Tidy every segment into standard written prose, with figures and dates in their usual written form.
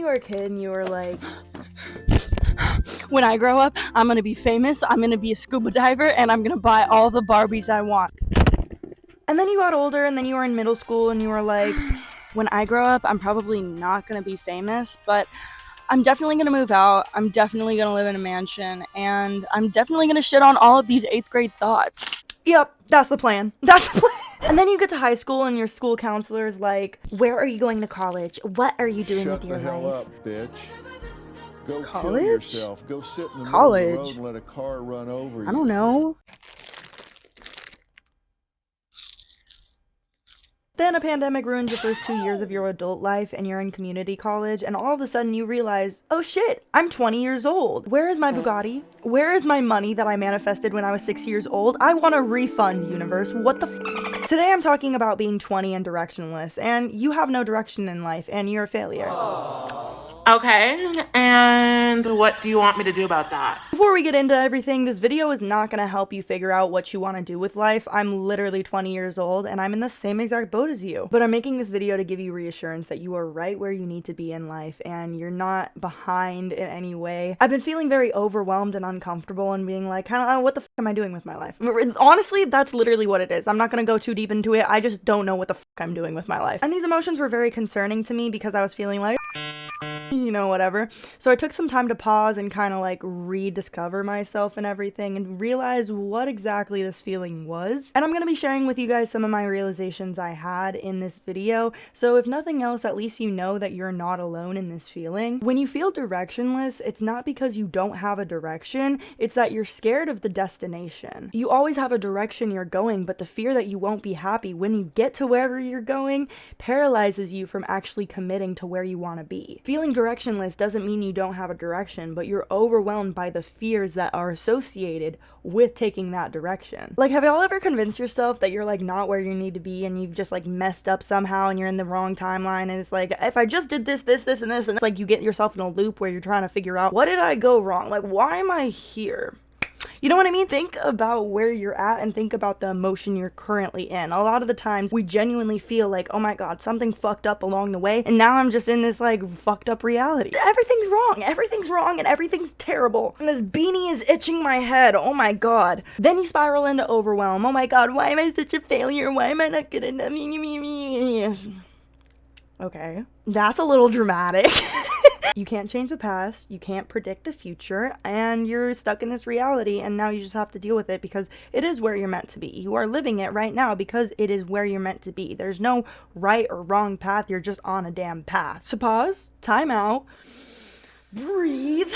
you were a kid and you were like, when I grow up, I'm gonna be famous, I'm gonna be a scuba diver, and I'm gonna buy all the Barbies I want. And then you got older and then you were in middle school and you were like, when I grow up, I'm probably not gonna be famous, but I'm definitely gonna move out, I'm definitely gonna live in a mansion, and I'm definitely gonna shit on all of these 8th grade thoughts. Yep, that's the plan. That's the plan. And then you get to high school and your school counselor is like, where are you going to college? What are you doing with your life? Shut the hell up, bitch. Go College? kill yourself. Go sit in the College? middle of the road and let a car run over you. I don't know. Then a pandemic ruins the first 2 years of your adult life and you're in community college and all of a sudden you realize, oh shit, I'm 20 years old. Where is my Bugatti? Where is my money that I manifested when I was 6 years old? I want a refund, universe. What the f? Today I'm talking about being 20 and directionless, and you have no direction in life and you're a failure. Okay, and what do you want me to do about that? Before we get into everything, this video is not going to help you figure out what you want to do with life. I'm literally 20 years old and I'm in the same exact boat as you. But I'm making this video to give you reassurance that you are right where you need to be in life and you're not behind in any way. I've been feeling very overwhelmed and uncomfortable and being like, kind of, oh, what the f am I doing with my life? Honestly, that's literally what it is. I'm not going to go too deep into it. I just don't know what the f I'm doing with my life. And these emotions were very concerning to me because I was feeling like, you know, whatever. So I took some time to pause and kind of like rediscover myself and everything and realize what exactly this feeling was. And I'm going to be sharing with you guys some of my realizations I had in this video. So if nothing else, at least you know that you're not alone in this feeling. When you feel directionless, it's not because you don't have a direction, it's that you're scared of the destination. You always have a direction you're going, but the fear that you won't be happy when you get to wherever you're going paralyzes you from actually committing to where you want to be. Feeling directionless doesn't mean you don't have a direction, but you're overwhelmed by the fears that are associated with taking that direction. Like, have y'all ever convinced yourself that you're like not where you need to be and you've just like messed up somehow and you're in the wrong timeline and it's like, if I just did this, and this, and it's like you get yourself in a loop where you're trying to figure out, what did I go wrong? Like, why am I here? You know what I mean? Think about where you're at and think about the emotion you're currently in. A lot of the times we genuinely feel like, oh my god, something fucked up along the way and now I'm just in this like fucked up reality. Everything's wrong and everything's terrible. And this beanie is itching my head. Oh my god. Then you spiral into overwhelm. Oh my god, why am I such a failure? Why am I not good enough? Okay, that's a little dramatic. You can't change the past, you can't predict the future, and you're stuck in this reality, and now you just have to deal with it because it is where you're meant to be. You are living it right now because it is where you're meant to be. There's no right or wrong path, you're just on a damn path. So pause, time out, breathe.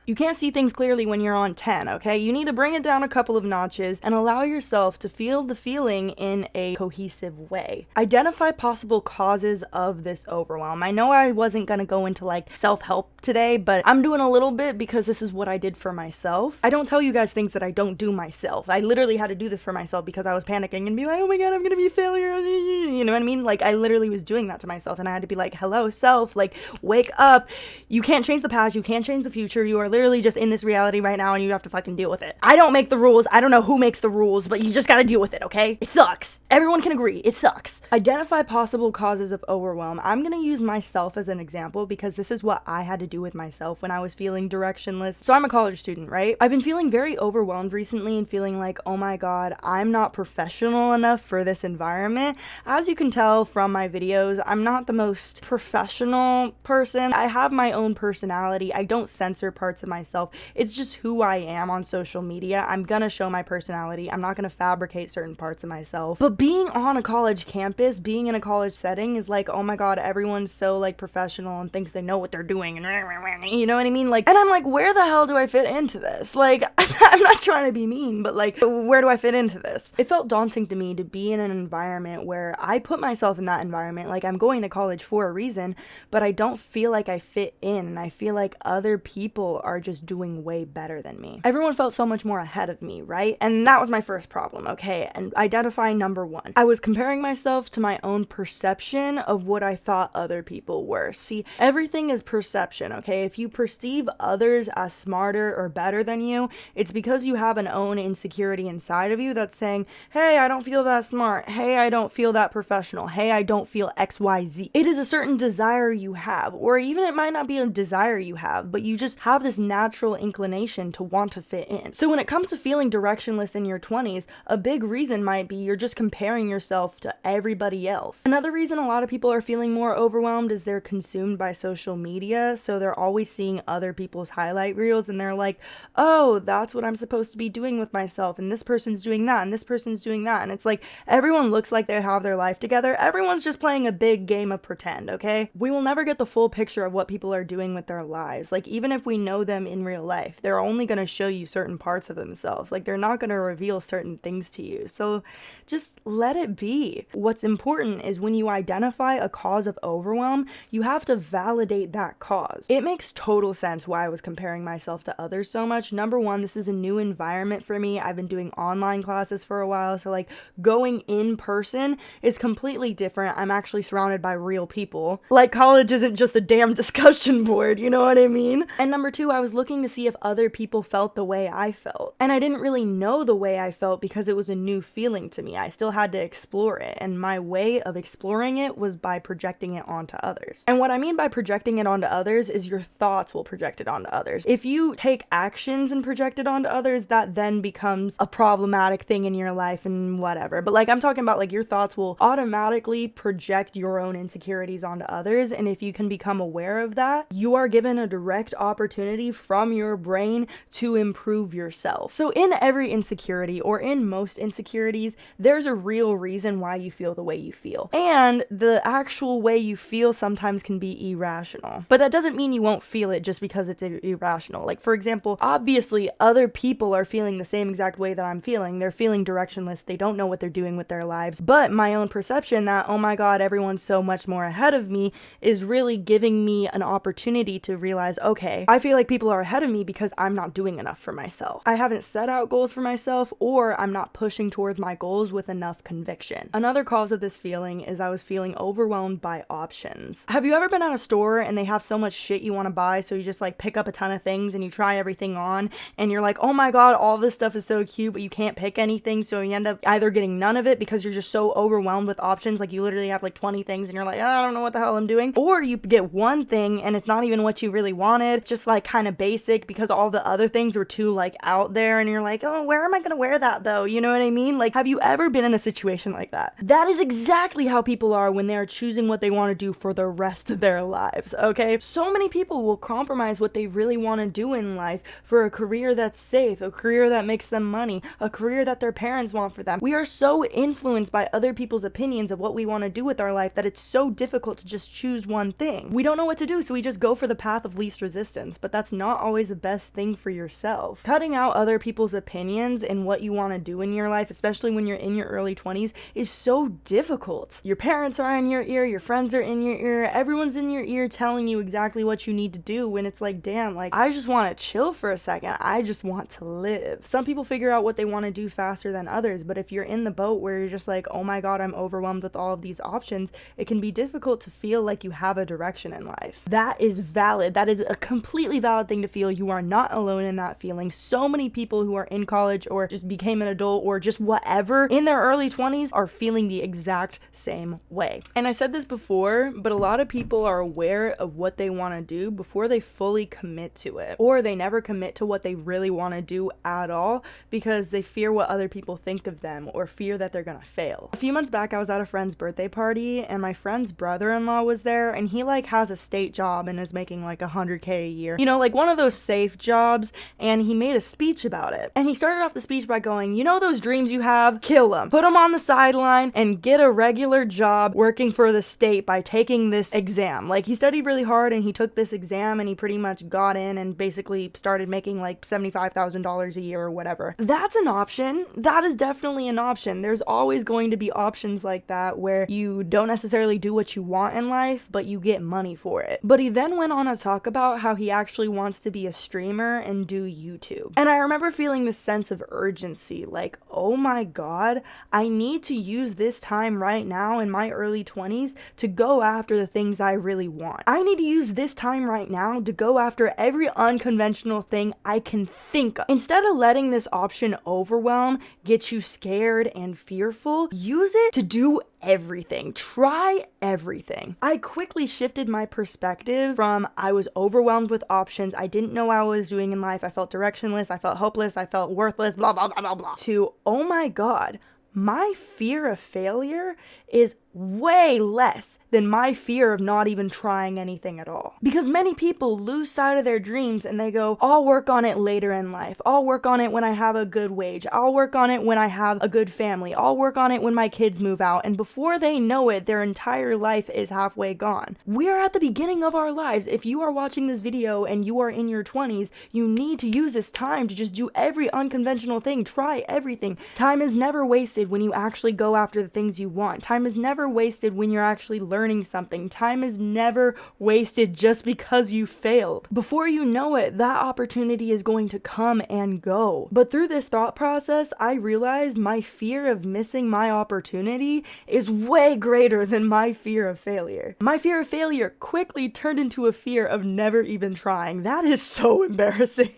You can't see things clearly when you're on 10, okay? You need to bring it down a couple of notches and allow yourself to feel the feeling in a cohesive way. Identify possible causes of this overwhelm. I know I wasn't gonna go into like self-help today, but I'm doing a little bit because this is what I did for myself. I don't tell you guys things that I don't do myself. I literally had to do this for myself because I was panicking and be like, oh my god, I'm gonna be a failure. You know what I mean? Like, I literally was doing that to myself and I had to be like, hello, self, like, wake up. You can't change the past, you can't change the future, you are literally just in this reality right now and you have to fucking deal with it. I don't make the rules, I don't know who makes the rules, but you just gotta deal with it, okay? It sucks. Everyone can agree, it sucks. Identify possible causes of overwhelm. I'm gonna use myself as an example because this is what I had to do with myself when I was feeling directionless. So I'm a college student, right? I've been feeling very overwhelmed recently and feeling like, oh my god, I'm not professional enough for this environment. As you can tell from my videos, I'm not the most professional person. I have my own personality. I don't censor parts of myself. It's just who I am on social media. I'm gonna show my personality. I'm not gonna fabricate certain parts of myself. But being on a college campus, being in a college setting is like, oh my god, everyone's so like professional and thinks they know what they're doing and you know what I mean? Like, and I'm like, where the hell do I fit into this? Like, I'm not trying to be mean, but like, where do I fit into this? It felt daunting to me to be in an environment where I put myself in that environment. Like, I'm going to college for a reason, but I don't feel like I fit in and I feel like other people are are just doing way better than me. Everyone felt so much more ahead of me, right? And that was my first problem, okay? And identifying number one. I was comparing myself to my own perception of what I thought other people were. See, everything is perception, okay? If you perceive others as smarter or better than you, it's because you have an own insecurity inside of you that's saying, hey, I don't feel that smart. Hey, I don't feel that professional. Hey, I don't feel XYZ. It is a certain desire you have, or even it might not be a desire you have, but you just have this natural inclination to want to fit in. So when it comes to feeling directionless in your 20s, a big reason might be you're just comparing yourself to everybody else. Another reason a lot of people are feeling more overwhelmed is they're consumed by social media, so they're always seeing other people's highlight reels and they're like, oh, that's what I'm supposed to be doing with myself, and this person's doing that, and this person's doing that, and it's like everyone looks like they have their life together. Everyone's just playing a big game of pretend, okay? We will never get the full picture of what people are doing with their lives. Like, even if we know them in real life, they're only going to show you certain parts of themselves. Like, they're not going to reveal certain things to you. So just let it be. What's important is when you identify a cause of overwhelm, you have to validate that cause. It makes total sense why I was comparing myself to others so much. Number one, this is a new environment for me. I've been doing online classes for a while, so like going in person is completely different. I'm actually surrounded by real people. Like, college isn't just a damn discussion board, you know what I mean? And number two, I was looking to see if other people felt the way I felt. And I didn't really know the way I felt because it was a new feeling to me. I still had to explore it, and my way of exploring it was by projecting it onto others. And what I mean by projecting it onto others is your thoughts will project it onto others. If you take actions and project it onto others, that then becomes a problematic thing in your life and whatever. But like, I'm talking about like your thoughts will automatically project your own insecurities onto others, and if you can become aware of that, you are given a direct opportunity from your brain to improve yourself. So in every insecurity, or in most insecurities, there's a real reason why you feel the way you feel. And the actual way you feel sometimes can be irrational. But that doesn't mean you won't feel it just because it's irrational. Like, for example, obviously other people are feeling the same exact way that I'm feeling. They're feeling directionless. They don't know what they're doing with their lives. But my own perception that, oh my God, everyone's so much more ahead of me is really giving me an opportunity to realize, okay, I feel like people are ahead of me because I'm not doing enough for myself. I haven't set out goals for myself, or I'm not pushing towards my goals with enough conviction. Another cause of this feeling is I was feeling overwhelmed by options. Have you ever been at a store and they have so much shit you want to buy, so you just like pick up a ton of things and you try everything on and you're like, oh my God, all this stuff is so cute, but you can't pick anything, so you end up either getting none of it because you're just so overwhelmed with options, like you literally have like 20 things and you're like, I don't know what the hell I'm doing, or you get one thing and it's not even what you really wanted. It's just like kind of basic because all the other things were too like out there, and you're like, oh, where am I gonna wear that though? You know what I mean? Like, have you ever been in a situation like that? That is exactly how people are when they're choosing what they want to do for the rest of their lives, okay? So many people will compromise what they really want to do in life for a career that's safe, a career that makes them money, a career that their parents want for them. We are so influenced by other people's opinions of what we want to do with our life that it's so difficult to just choose one thing. We don't know what to do, so we just go for the path of least resistance, but that's not always the best thing for yourself. Cutting out other people's opinions and what you want to do in your life, especially when you're in your early 20s, is so difficult. Your parents are in your ear, your friends are in your ear, everyone's in your ear telling you exactly what you need to do, when it's like, damn, like, I just want to chill for a second. I just want to live. Some people figure out what they want to do faster than others, but if you're in the boat where you're just like, oh my God, I'm overwhelmed with all of these options, it can be difficult to feel like you have a direction in life. That is valid. That is a completely valid thing to feel. You are not alone in that feeling. So many people who are in college or just became an adult or just whatever in their early 20s are feeling the exact same way. And I said this before, but a lot of people are aware of what they want to do before they fully commit to it, or they never commit to what they really want to do at all because they fear what other people think of them or fear that they're gonna fail. A few months back, I was at a friend's birthday party and my friend's brother-in-law was there, and he like has a state job and is making like $100K a year, you know, like one of those safe jobs, and he made a speech about it. And he started off the speech by going, you know those dreams you have? Kill them. Put them on the sideline and get a regular job working for the state by taking this exam. Like, he studied really hard and he took this exam and he pretty much got in and basically started making like $75,000 a year or whatever. That's an option. That is definitely an option. There's always going to be options like that where you don't necessarily do what you want in life, but you get money for it. But he then went on to talk about how he actually wanted wants to be a streamer and do YouTube. And I remember feeling this sense of urgency, like, oh my God, I need to use this time right now in my early 20s to go after the things I really want. I need to use this time right now to go after every unconventional thing I can think of. Instead of letting this option overwhelm, get you scared and fearful, use it to do everything. Try everything. I quickly shifted my perspective from I was overwhelmed with options, I didn't know what I was doing in life, I felt directionless, I felt hopeless, I felt worthless, blah, blah, blah, blah, blah, to, oh my God, my fear of failure is way less than my fear of not even trying anything at all. Because many people lose sight of their dreams and they go, I'll work on it later in life. I'll work on it when I have a good wage. I'll work on it when I have a good family. I'll work on it when my kids move out. And before they know it, their entire life is halfway gone. We are at the beginning of our lives. If you are watching this video and you are in your 20s, you need to use this time to just do every unconventional thing. Try everything. Time is never wasted when you actually go after the things you want. Time is never wasted when you're actually learning something. Time is never wasted just because you failed. Before you know it, that opportunity is going to come and go. But through this thought process, I realized my fear of missing my opportunity is way greater than my fear of failure. My fear of failure quickly turned into a fear of never even trying. That is so embarrassing.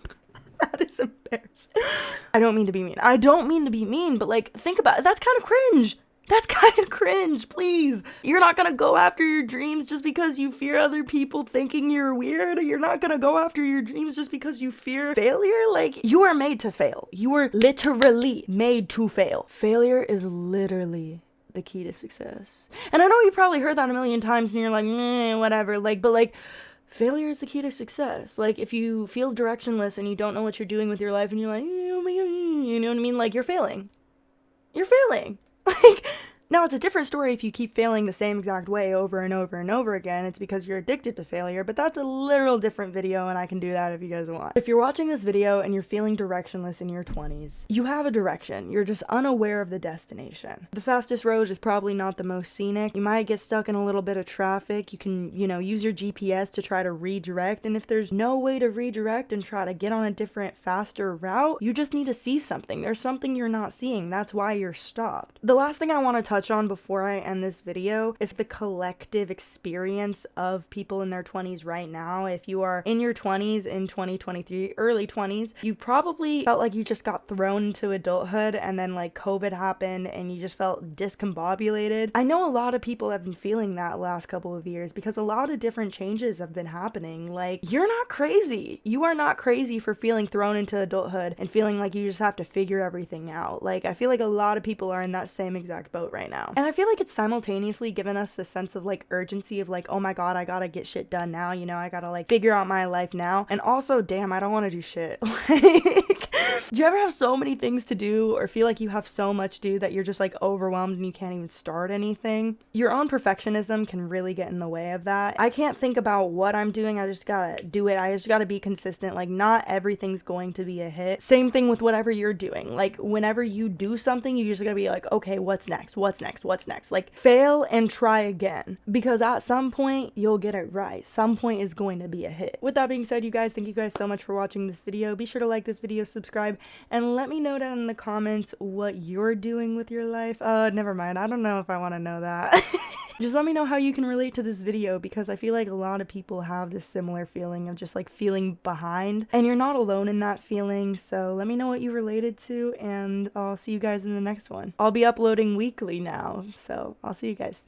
That is embarrassing. I don't mean to be mean. I don't mean to be mean, but like, think about it. That's kind of cringe. That's kind of cringe, please. You're not gonna go after your dreams just because you fear other people thinking you're weird. You're not gonna go after your dreams just because you fear failure. Like, you are made to fail. You are literally made to fail. Failure is literally the key to success. And I know you've probably heard that a million times and you're like, whatever. Like, but like, failure is the key to success. Like, if you feel directionless and you don't know what you're doing with your life and you're like, oh my God, you know what I mean? Like, you're failing. You're failing. Like, now it's a different story if you keep failing the same exact way over and over and over again. It's because you're addicted to failure, but that's a literal different video and I can do that if you guys want. If you're watching this video and you're feeling directionless in your 20s, you have a direction. You're just unaware of the destination. The fastest road is probably not the most scenic. You might get stuck in a little bit of traffic. You can, use your GPS to try to redirect. And if there's no way to redirect and try to get on a different, faster route, you just need to see something. There's something you're not seeing. That's why you're stopped. The last thing I want to touch on before I end this video is the collective experience of people in their 20s right now. If you are in your 20s in 2023, early 20s, you probably felt like you just got thrown into adulthood and then like COVID happened and you just felt discombobulated. I know a lot of people have been feeling that last couple of years because a lot of different changes have been happening. Like, you're not crazy. You are not crazy for feeling thrown into adulthood and feeling like you just have to figure everything out. Like, I feel like a lot of people are in that same exact boat right now. And I feel like it's simultaneously given us this sense of like urgency of like, oh my God, I gotta get shit done now, I gotta like figure out my life now. And also, damn, I don't want to do shit. Like, do you ever have so many things to do or feel like you have so much to do that you're just like overwhelmed and you can't even start anything? Your own perfectionism can really get in the way of that. I can't think about what I'm doing. I just gotta do it. I just gotta be consistent. Like, not everything's going to be a hit. Same thing with whatever you're doing. Like, whenever you do something, you just gotta be like, okay, what's next? What's next? What's next? Like, fail and try again, because at some point you'll get it right. Some point is going to be a hit. With that being said, you guys, thank you guys so much for watching this video. Be sure to like this video, subscribe, and let me know down in the comments what you're doing with your life. Never mind. I don't know if I want to know that. Just let me know how you can relate to this video, because I feel like a lot of people have this similar feeling of just like feeling behind, and you're not alone in that feeling. So let me know what you related to, and I'll see you guys in the next one. I'll be uploading weekly now, so I'll see you guys.